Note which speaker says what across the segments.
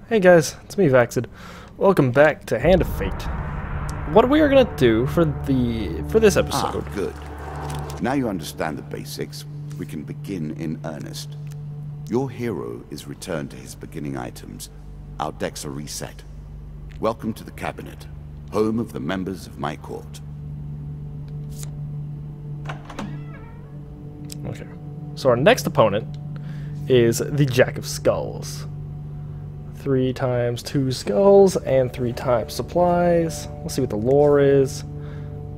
Speaker 1: Hey guys, it's me Vaxid. Welcome back to Hand of Fate. What we are gonna do for this episode.
Speaker 2: Good. Now you understand the basics, we can begin in earnest. Your hero is returned to his beginning items. Our decks are reset. Welcome to the cabinet, home of the members of my court.
Speaker 1: Okay. So our next opponent is the Jack of Skulls. 3 times 2 skulls and 3 times supplies. Let's see what the lore is.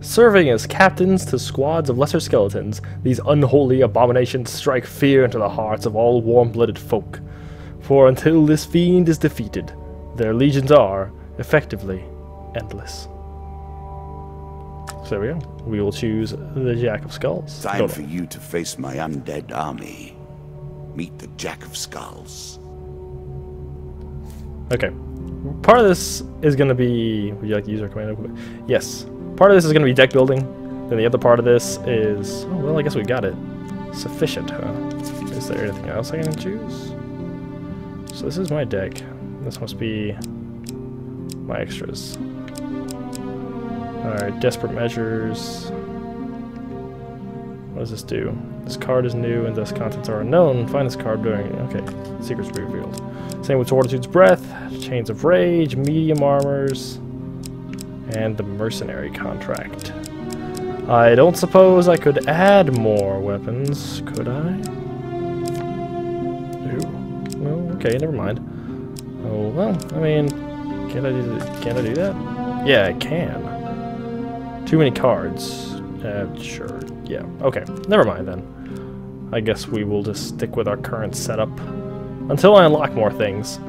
Speaker 1: Serving as captains to squads of lesser skeletons, these unholy abominations strike fear into the hearts of all warm-blooded folk. For until this fiend is defeated, their legions are, effectively, endless. So there we go. We will choose the Jack of Skulls.
Speaker 2: Time for you to face my undead army. Meet the Jack of Skulls.
Speaker 1: Okay. Part of this is going to be... Would you like to use our command? Yes. Part of this is going to be deck building. Then the other part of this is... Oh, well, I guess we got it. Sufficient, huh? Is there anything else I can choose? So this is my deck. This must be my extras. Alright, Desperate Measures. What does this do? This card is new and thus contents are unknown. Find this card during... Okay. Secrets revealed. Same with Fortitude's Breath, Chains of Rage, Medium Armors, and the Mercenary Contract. I don't suppose I could add more weapons, could I? Ooh. Well, okay, never mind. Oh, well, I mean, can't I do that? Yeah, I can. Too many cards. Sure. Yeah, okay. Never mind then. I guess we will just stick with our current setup. Until I unlock more things,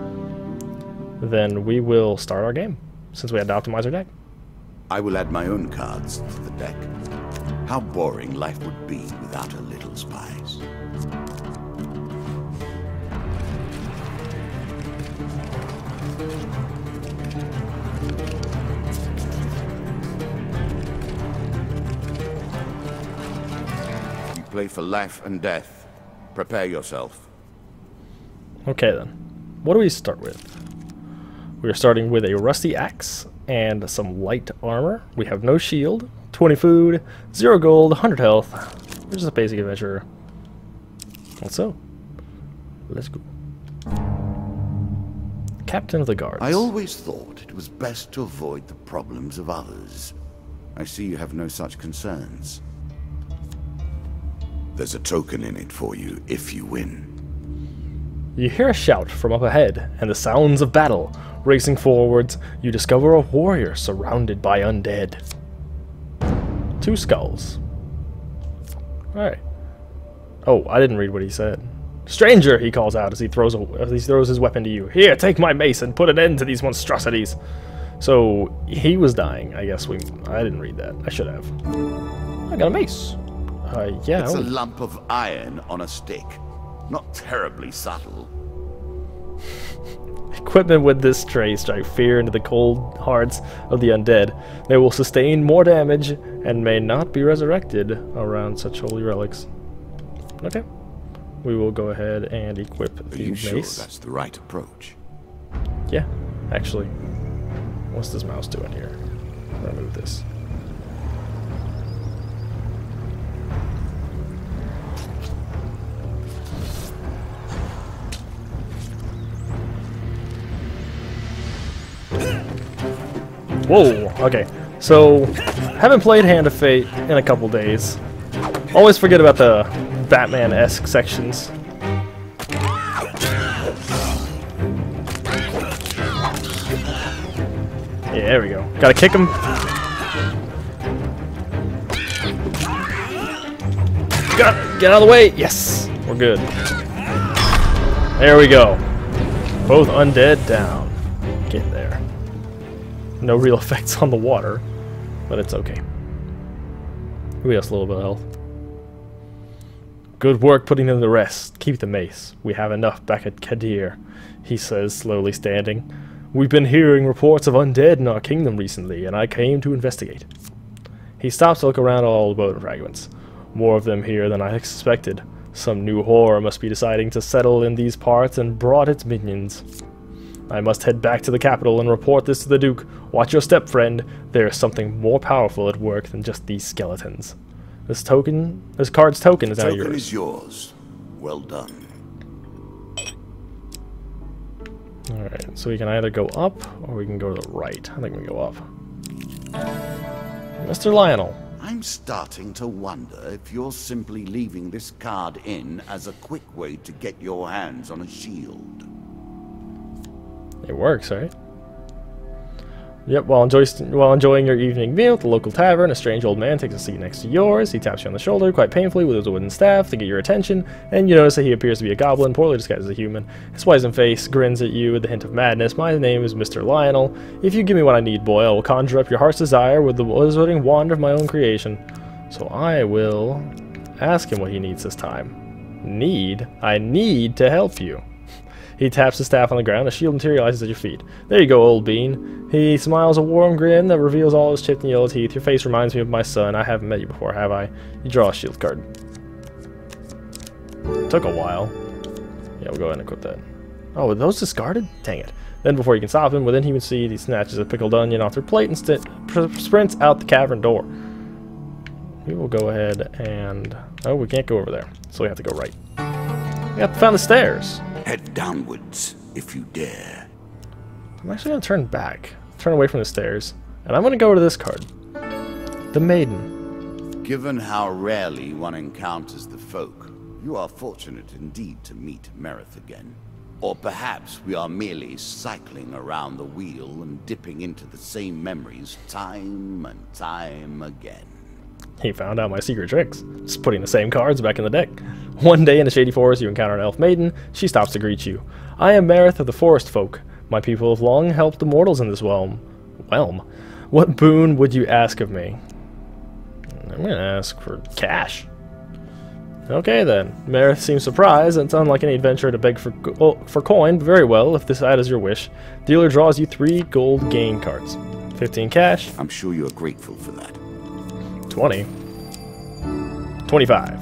Speaker 1: then we will start our game, since we had to optimize our deck.
Speaker 2: I will add my own cards to the deck. How boring life would be without a little spice. You play for life and death. Prepare yourself.
Speaker 1: Okay then, what do we start with? We are starting with a rusty axe and some light armor. We have no shield, 20 food, 0 gold, 100 health. We're just a basic adventurer. Also, let's go. Captain of the Guards.
Speaker 2: I always thought it was best to avoid the problems of others. I see you have no such concerns. There's a token in it for you if you win.
Speaker 1: You hear a shout from up ahead, and the sounds of battle. Racing forwards, you discover a warrior surrounded by undead. 2 skulls. Alright. Oh, I didn't read what he said. Stranger, he calls out as he throws his weapon to you. Here, take my mace and put an end to these monstrosities. So, he was dying, I guess I didn't read that. I should have. I got a mace. Yeah.
Speaker 2: It's a lump of iron on a stick. Not terribly subtle.
Speaker 1: Equipment with this tray strike fear into the cold hearts of the undead. They will sustain more damage and may not be resurrected around such holy relics. Okay. We will go ahead and equip the mace. Are you sure
Speaker 2: that's the right approach?
Speaker 1: Yeah, actually. What's this mouse doing here? Remove this. Whoa, okay. So, haven't played Hand of Fate in a couple days. Always forget about the Batman-esque sections. Yeah, there we go. Gotta kick him. Get out of the way! Yes! We're good. There we go. Both undead down. Get there. No real effects on the water, but it's okay. We lost a little bit of health. Good work putting in the rest. Keep the mace. We have enough back at Kadir, he says, slowly standing. We've been hearing reports of undead in our kingdom recently, and I came to investigate. He stops to look around at all the bone fragments. More of them here than I expected. Some new horror must be deciding to settle in these parts and brought its minions. I must head back to the capital and report this to the Duke. Watch your step, friend. There is something more powerful at work than just these skeletons. This card's token is now yours.
Speaker 2: Token is yours. Well done.
Speaker 1: Alright, so we can either go up or we can go to the right. I think we go up. Mr. Lionel.
Speaker 2: I'm starting to wonder if you're simply leaving this card in as a quick way to get your hands on a shield.
Speaker 1: It works, right? Yep, while enjoying your evening meal at the local tavern, a strange old man takes a seat next to yours. He taps you on the shoulder quite painfully with his wooden staff to get your attention, and you notice that he appears to be a goblin, poorly disguised as a human. His wizened face grins at you with a hint of madness. My name is Mr. Lionel. If you give me what I need, boy, I will conjure up your heart's desire with the wizarding wand of my own creation. So I will ask him what he needs this time. Need? I need to help you. He taps the staff on the ground. A shield materializes at your feet. There you go, old bean. He smiles a warm grin that reveals all his chipped and yellow teeth. Your face reminds me of my son. I haven't met you before, have I? You draw a shield card. Took a while. Yeah, we'll go ahead and equip that. Oh, were those discarded? Dang it. Then before you can stop him, within human speed, he snatches a pickled onion off their plate and sprints out the cavern door. We will go ahead and... Oh, we can't go over there, so we have to go right. We have to find the stairs.
Speaker 2: Head downwards, if you dare.
Speaker 1: I'm actually going to turn back. Turn away from the stairs. And I'm going to go to this card. The Maiden.
Speaker 2: Given how rarely one encounters the folk, you are fortunate indeed to meet Merith again. Or perhaps we are merely cycling around the wheel and dipping into the same memories time and time again.
Speaker 1: He found out my secret tricks. Just putting the same cards back in the deck. One day in the shady forest you encounter an elf maiden. She stops to greet you. I am Merith of the Forest Folk. My people have long helped the mortals in this realm. What boon would you ask of me? I'm going to ask for cash. Okay then. Merith seems surprised. It's unlike any adventurer to beg for coin. Very well, if that is your wish. Dealer draws you 3 gold gain cards. 15 cash.
Speaker 2: I'm sure you are grateful for that.
Speaker 1: 20. 25.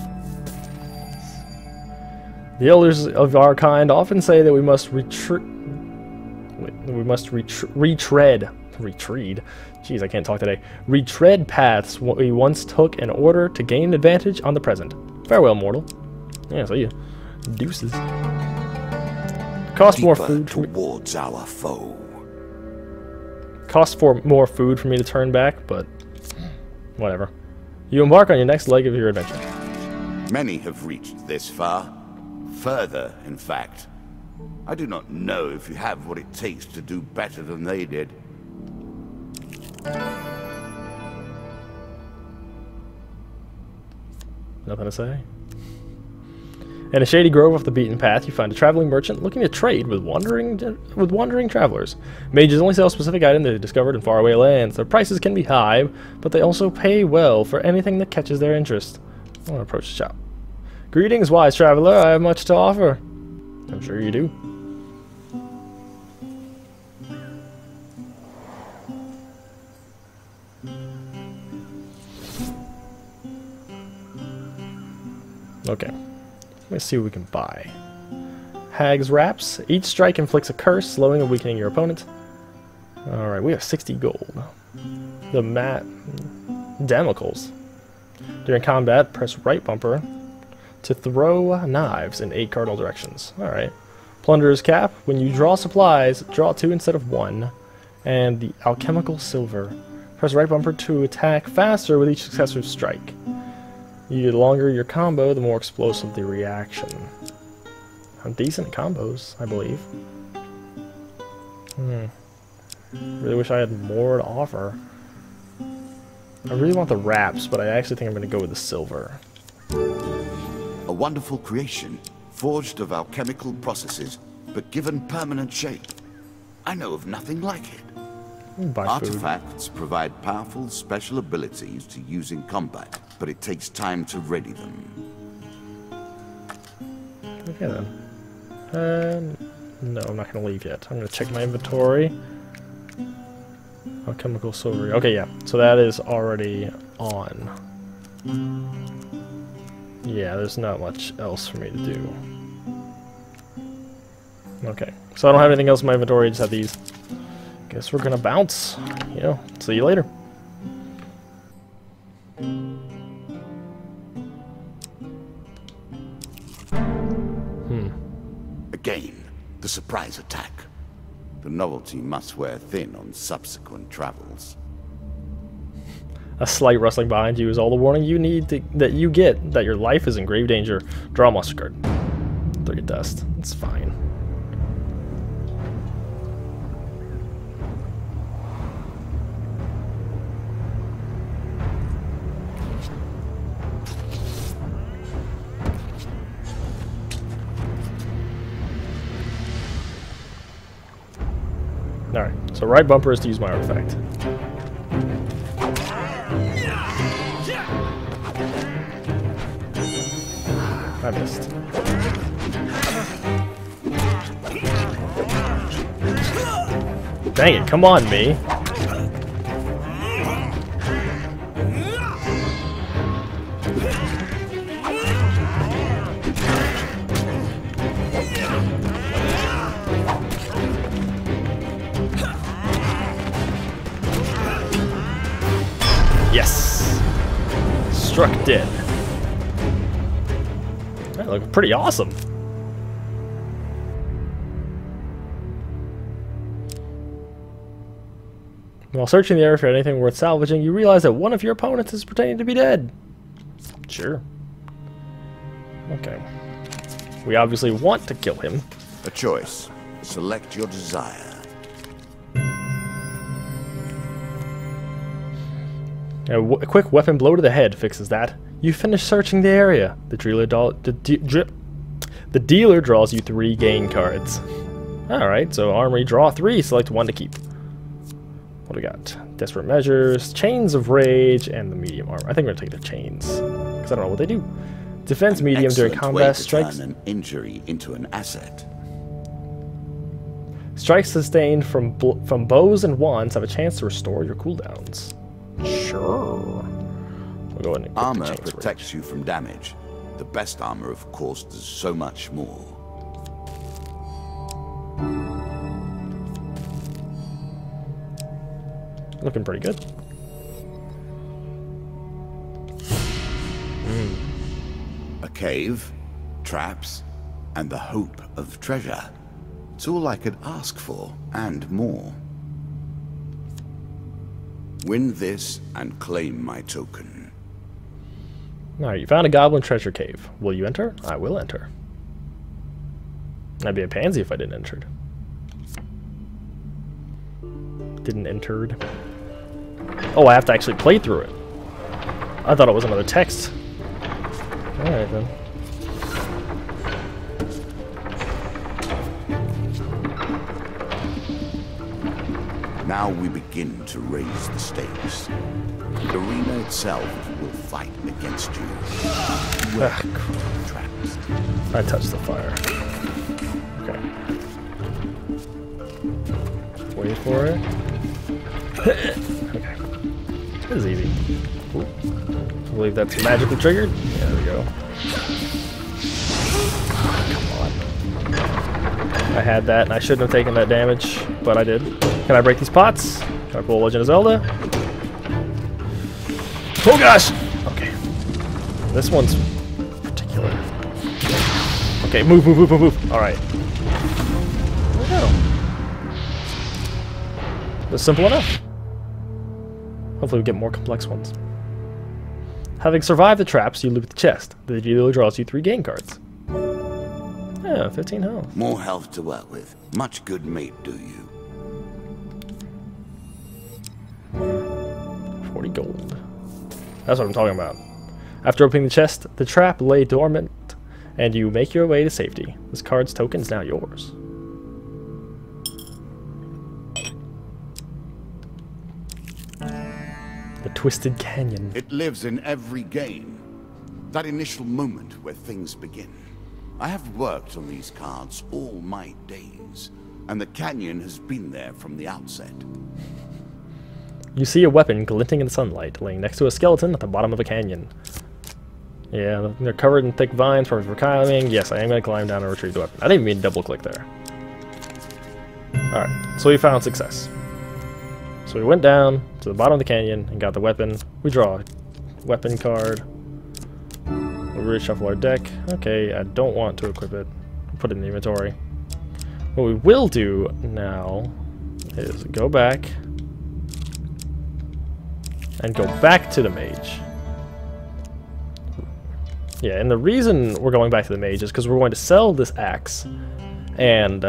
Speaker 1: The elders of our kind often say that we must retread. Jeez, I can't talk today. Retread paths we once took in order to gain advantage on the present. Farewell, mortal. Yeah, so you deuces. Cost more food
Speaker 2: towards our foe.
Speaker 1: Cost for more food for me to turn back, but whatever. You embark on your next leg of your adventure.
Speaker 2: Many have reached this far. Further, in fact. I do not know if you have what it takes to do better than they did.
Speaker 1: Nothing to say. In a shady grove off the beaten path, you find a traveling merchant looking to trade with wandering travelers. Mages only sell specific items they discovered in faraway lands. Their prices can be high, but they also pay well for anything that catches their interest. I want to approach the shop. Greetings, wise traveler. I have much to offer. I'm sure you do. Okay. Let's see what we can buy. Hag's Wraps. Each strike inflicts a curse, slowing and weakening your opponent. Alright, we have 60 gold. The Damocles. During combat, press right bumper to throw knives in 8 cardinal directions. Alright. Plunderer's Cap. When you draw supplies, draw 2 instead of 1. And the Alchemical Silver. Press right bumper to attack faster with each successive strike. The longer your combo, the more explosive the reaction. Decent combos, I believe. Really wish I had more to offer. I really want the wraps, but I actually think I'm going to go with the silver.
Speaker 2: A wonderful creation, forged of alchemical processes, but given permanent shape. I know of nothing like it. Artifacts provide powerful special abilities to use in combat, but it takes time to ready them.
Speaker 1: Okay then. No, I'm not going to leave yet. I'm going to check my inventory. Alchemical silver. Okay, yeah. So that is already on. Yeah, there's not much else for me to do. Okay. So I don't have anything else in my inventory, I just have these. Guess we're gonna bounce. You know, see you later.
Speaker 2: Again, the surprise attack. The novelty must wear thin on subsequent travels.
Speaker 1: A slight rustling behind you is all the warning you need that you get that your life is in grave danger. Draw a monster card. 3 dust. It's fine. Alright, so right bumper is to use my artifact. I missed. Dang it, come on, me. Yes! Struck dead. That looked pretty awesome. While searching the area for anything worth salvaging, you realize that one of your opponents is pretending to be dead. Sure. Okay. We obviously want to kill him.
Speaker 2: A choice. Select your desire.
Speaker 1: A quick weapon blow to the head fixes that. You finish searching the area. The dealer draws you 3 gain cards. Alright, so armory, draw 3, select 1 to keep. What do we got? Desperate Measures, Chains of Rage, and the medium armor. I think we're gonna take the chains, because I don't know what they do. Defense medium during combat, strikes.
Speaker 2: Turn an injury into an asset.
Speaker 1: Strikes sustained from bows and wands have a chance to restore your cooldowns. Sure. We'll go ahead and
Speaker 2: armor protects you from damage. The best armor, of course, does so much more.
Speaker 1: Looking pretty good.
Speaker 2: A cave, traps, and the hope of treasure. It's all I could ask for, and more. Win this and claim my token.
Speaker 1: Alright, you found a goblin treasure cave. Will you enter? I will enter. I'd be a pansy if I didn't enter. Didn't entered. Oh, I have to actually play through it. I thought it was another text. Alright then.
Speaker 2: Now we begin to raise the stakes. The arena itself will fight against you. Traps.
Speaker 1: I touched the fire. Okay. Wait for it. Okay. This is easy. Ooh. I believe that's magically triggered. Yeah, there we go. Come on. I had that, and I shouldn't have taken that damage, but I did. Can I break these pots? Can I pull Legend of Zelda? Oh gosh! Okay. This one's particular. Okay, move, move, move, move, move. Alright. There we go. That's simple enough. Hopefully we get more complex ones. Having survived the traps, you loot the chest. The dealer draws you 3 gain cards. Yeah, 15 health.
Speaker 2: More health to work with. Much good mate, do you?
Speaker 1: 40 gold. That's what I'm talking about. After opening the chest, the trap lay dormant, and you make your way to safety. This card's token is now yours. The Twisted Canyon.
Speaker 2: It lives in every game. That initial moment where things begin. I have worked on these cards all my days, and the canyon has been there from the outset.
Speaker 1: You see a weapon glinting in the sunlight, laying next to a skeleton at the bottom of a canyon. Yeah, they're covered in thick vines, perfect for climbing. Yes, I am going to climb down and retrieve the weapon. I didn't even mean to double click there. Alright, so we found success. So we went down to the bottom of the canyon and got the weapon. We draw a weapon card. We reshuffle our deck. Okay, I don't want to equip it. Put it in the inventory. What we will do now is go back and go back to the mage. Yeah, and the reason we're going back to the mage is because we're going to sell this axe and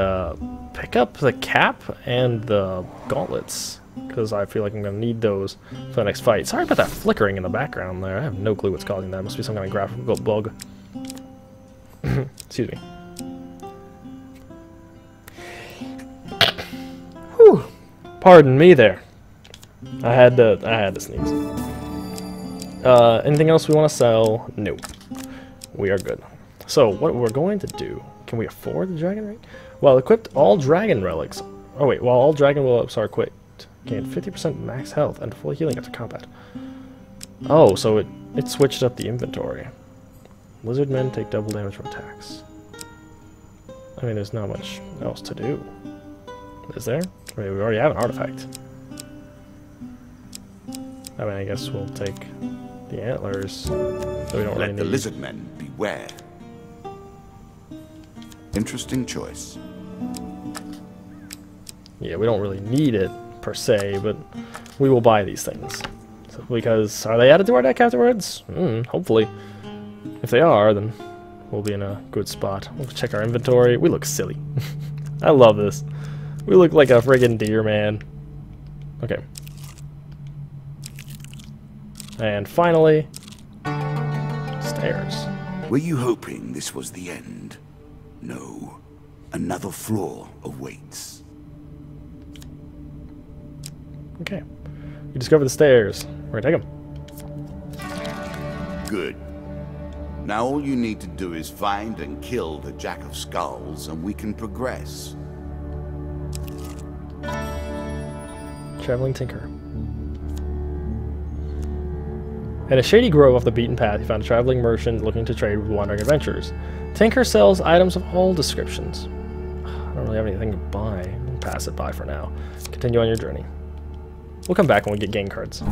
Speaker 1: pick up the cap and the gauntlets, because I feel like I'm going to need those for the next fight. Sorry about that flickering in the background there. I have no clue what's causing that. It must be some kind of graphical bug. Excuse me. Whew. Pardon me there. I had to sneeze. Anything else we want to sell? No. We are good. So what we're going to do, can we afford the dragon ring? Well, equipped all dragon relics. Oh wait, while all dragon relics are equipped, gain 50% max health and full healing after combat. Oh, so it switched up the inventory. Lizard men take double damage from attacks. I mean, there's not much else to do. Is there? I mean, we already have an artifact. I mean, I guess we'll take the antlers. So we don't really need.
Speaker 2: Let the lizard men beware. Interesting choice.
Speaker 1: Yeah, we don't really need it per se, but we will buy these things. So, because are they added to our deck afterwards? Hopefully. If they are, then we'll be in a good spot. We'll check our inventory. We look silly. I love this. We look like a friggin' deer, man. Okay. And finally, stairs.
Speaker 2: Were you hoping this was the end? No. Another floor awaits.
Speaker 1: Okay. You discover the stairs. We're gonna take them.
Speaker 2: Good. Now all you need to do is find and kill the Jack of Skulls, and we can progress.
Speaker 1: Traveling Tinker. In a shady grove off the beaten path, you found a traveling merchant looking to trade with wandering adventurers. Tinker sells items of all descriptions. I don't really have anything to buy. I'll pass it by for now. Continue on your journey. We'll come back when we get game cards.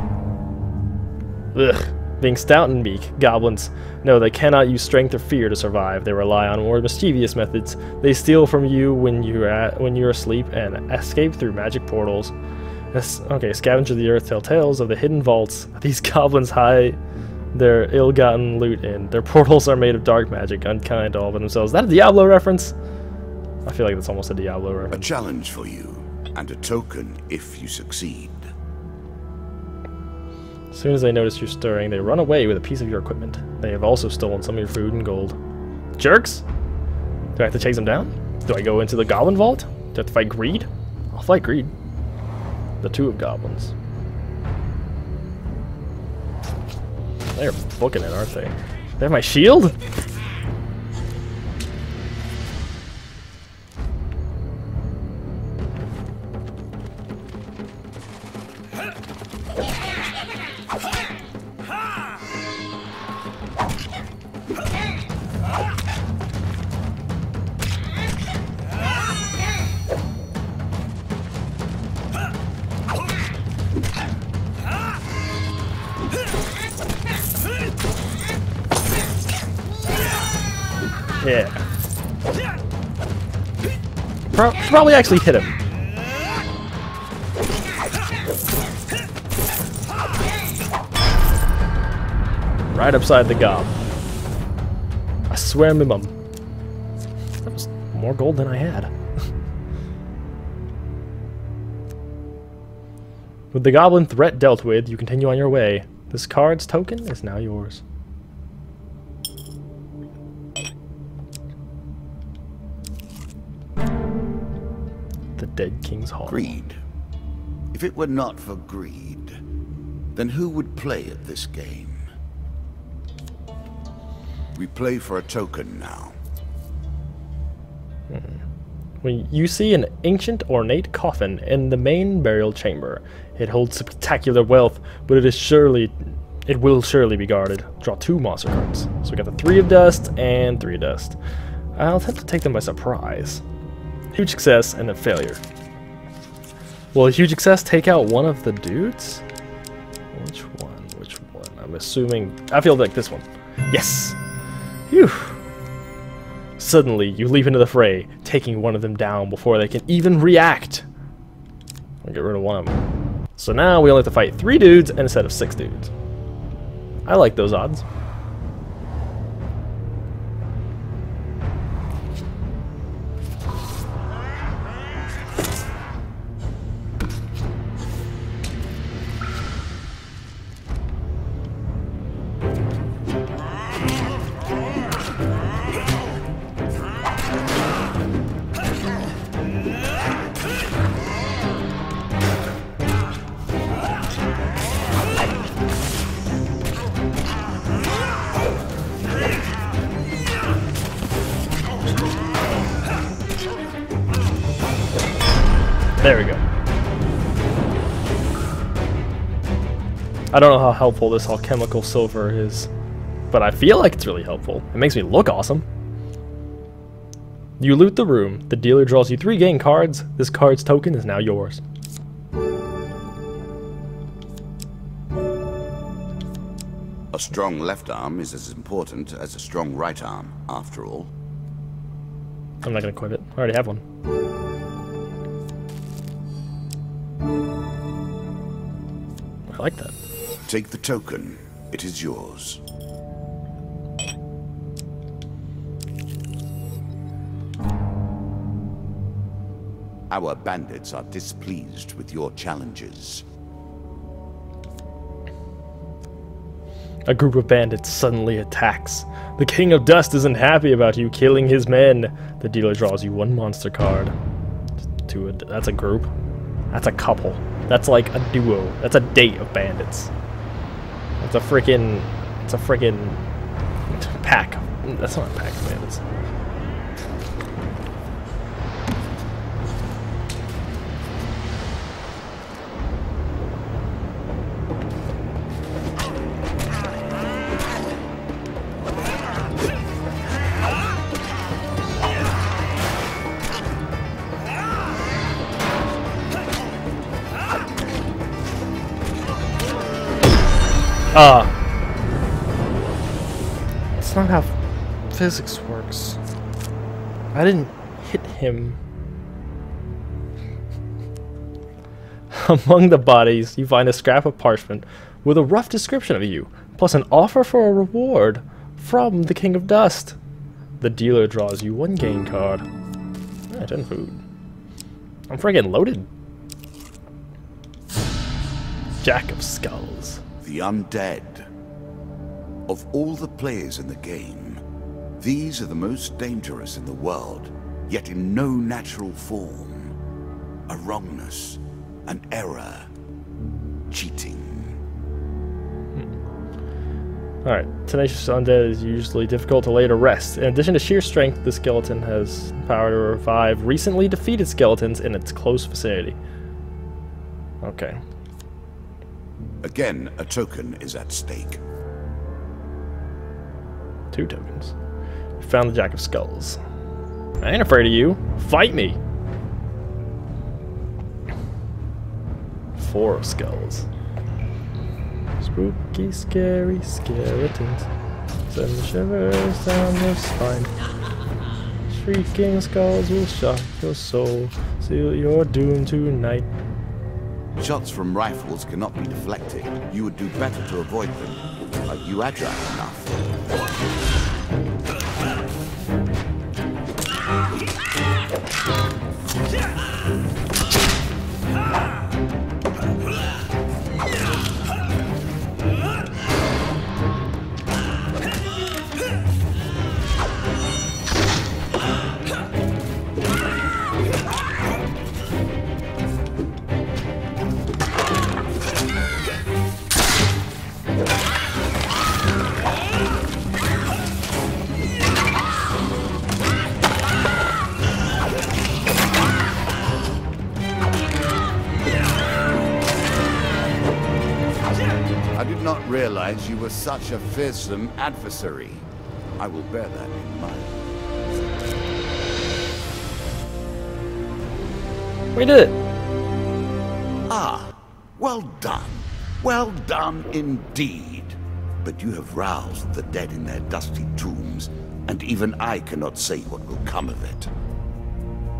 Speaker 1: Ugh. Being stout and meek, goblins know they cannot use strength or fear to survive. They rely on more mischievous methods. They steal from you when you're asleep and escape through magic portals. Okay, scavenger the earth, tell tales of the hidden vaults. These goblins hide their ill-gotten loot in. Their portals are made of dark magic, unkind to all but themselves. Is that a Diablo reference? I feel like that's almost a Diablo reference.
Speaker 2: A challenge for you, and a token if you succeed.
Speaker 1: As soon as they notice you stirring, they run away with a piece of your equipment. They have also stolen some of your food and gold. Jerks! Do I have to chase them down? Do I go into the goblin vault? Do I have to fight Greed? I'll fight Greed. The two of goblins. They're booking it, aren't they? They have my shield? Yeah. Probably actually hit him. Right upside the gob. I swear, my mum. That was more gold than I had. With the goblin threat dealt with, you continue on your way. This card's token is now yours. The Dead King's Hall.
Speaker 2: Greed. If it were not for greed, then who would play at this game? We play for a token now.
Speaker 1: When you see an ancient ornate coffin in the main burial chamber, it holds spectacular wealth, but it will surely be guarded. Draw 2 monster cards. So we got the 3 of dust and 3 of dust. I'll attempt to take them by surprise. Huge success and then failure. Will a huge success take out one of the dudes? Which one? Which one? I'm assuming... I feel like this one. Yes! Phew! Suddenly, you leap into the fray, taking one of them down before they can even react. I'll get rid of one of them. So now we only have to fight 3 dudes instead of 6 dudes. I like those odds. There we go. I don't know how helpful this alchemical silver is, but I feel like it's really helpful. It makes me look awesome. You loot the room. The dealer draws you 3 game cards. This card's token is now yours.
Speaker 2: A strong left arm is as important as a strong right arm, after all.
Speaker 1: I'm not going to equip it. I already have one. I like that.
Speaker 2: Take the token. It is yours. Our bandits are displeased with your challenges.
Speaker 1: A group of bandits suddenly attacks. The King of Dust isn't happy about you killing his men. The dealer draws you 1 monster card. That's a group. That's a couple. That's like a duo. That's a date of bandits. It's a freaking pack. That's not a pack of bandits. That's not how physics works. I didn't hit him. Among the bodies, you find a scrap of parchment with a rough description of you, plus an offer for a reward from the King of Dust. The dealer draws you 1 game card. Alright, 10 food. I'm friggin' loaded. Jack of Skulls.
Speaker 2: The undead. Of all the players in the game, these are the most dangerous in the world, yet in no natural form. A wrongness, an error, cheating.
Speaker 1: Alright, tenacious undead is usually difficult to lay to rest. In addition to sheer strength, the skeleton has power to revive recently defeated skeletons in its close vicinity. Okay.
Speaker 2: Again, a token is at stake.
Speaker 1: 2 tokens. You found the Jack of Skulls. I ain't afraid of you. Fight me! 4 of Skulls. Spooky, scary skeletons. Send shivers down your spine. Shrieking skulls will shock your soul. Seal your doom tonight.
Speaker 2: Shots from rifles cannot be deflected. You would do better to avoid them. Are you agile enough? Realize you were such a fearsome adversary. I will bear that in mind.
Speaker 1: We did it!
Speaker 2: Well done. Well done indeed. But you have roused the dead in their dusty tombs, and even I cannot say what will come of it.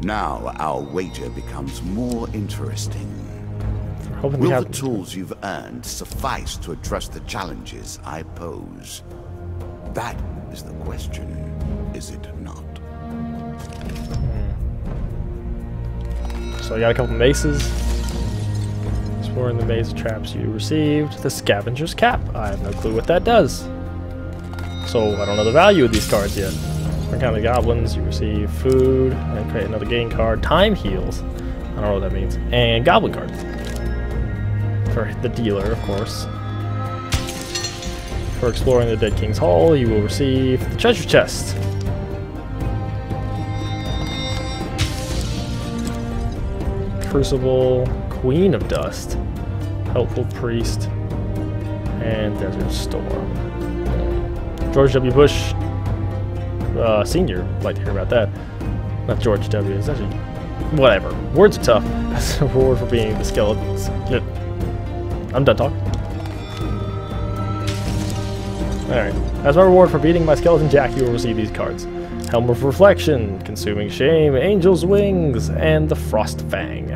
Speaker 2: Now our wager becomes more interesting. Will the tools you've earned suffice to address the challenges I pose? That is the question, is it not?
Speaker 1: So I got a couple maces. Exploring the maze traps you received. The scavenger's cap. I have no clue what that does. So I don't know the value of these cards yet. Different kind of goblins. You receive food and create another game card. Time heals. I don't know what that means. And goblin cards. For the dealer, of course. For exploring the Dead King's Hall, you will receive the treasure chest. Crucible, Queen of Dust, Helpful Priest, and Desert Storm. George W. Bush Sr. I'd like to hear about that. Not George W. It's actually whatever. Words are tough. That's a reward for being the skeletons. I'm done talking. Alright. As my reward for beating my skeleton jack, you will receive these cards. Helm of Reflection, Consuming Shame, Angel's Wings, and the Frost Fang.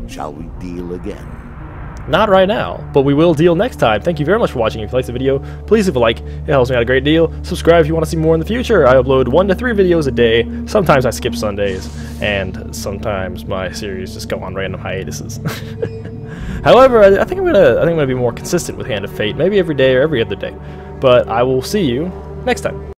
Speaker 2: Shall we deal again?
Speaker 1: Not right now, but we will deal next time. Thank you very much for watching. If you liked the video, please leave a like. It helps me out a great deal. Subscribe if you want to see more in the future. I upload 1 to 3 videos a day. Sometimes I skip Sundays, and sometimes my series just go on random hiatuses. However, I think I'm gonna be more consistent with Hand of Fate. Maybe every day or every other day. But I will see you next time.